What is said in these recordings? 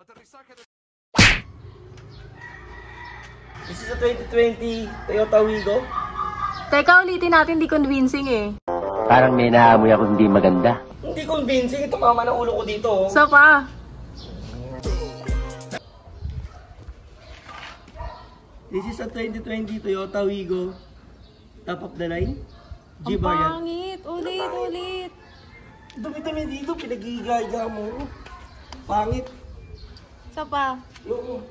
This is a 2020 Toyota Wigo. Teka, ulitin natin, di convincing eh. Parang may naamoy ako hindi maganda. Hindi convincing. Ito mama ng ulo ko dito. Oh. So pa. This is a 2020 Toyota Wigo. Top of the line. Ang G-variant. pangit. Ulit. Dumi-dumi dito. Pinag-iiga mo. Pangit. So pa. Yung...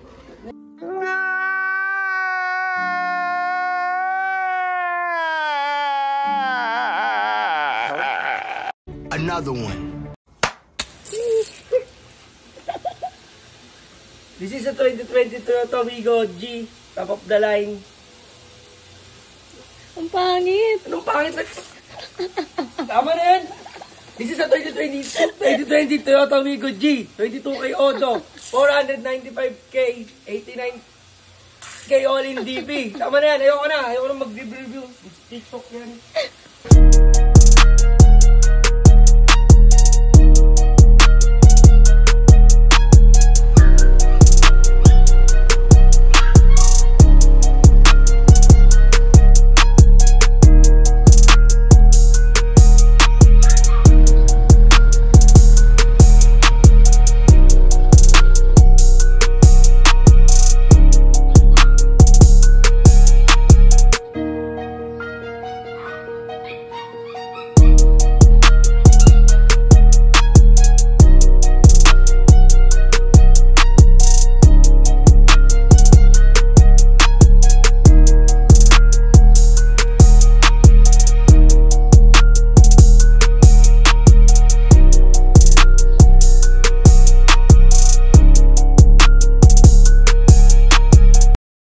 Another one. This is a 2020 Toyota Wigo G. Top of the line. Ang pangit. Anong pangit? Tama na yan. This is a 2020 Toyota Wigo G. 22K Odo. 495K. 89K all in DP. Tama na yan. Ayoko na mag-review. TikTok yan.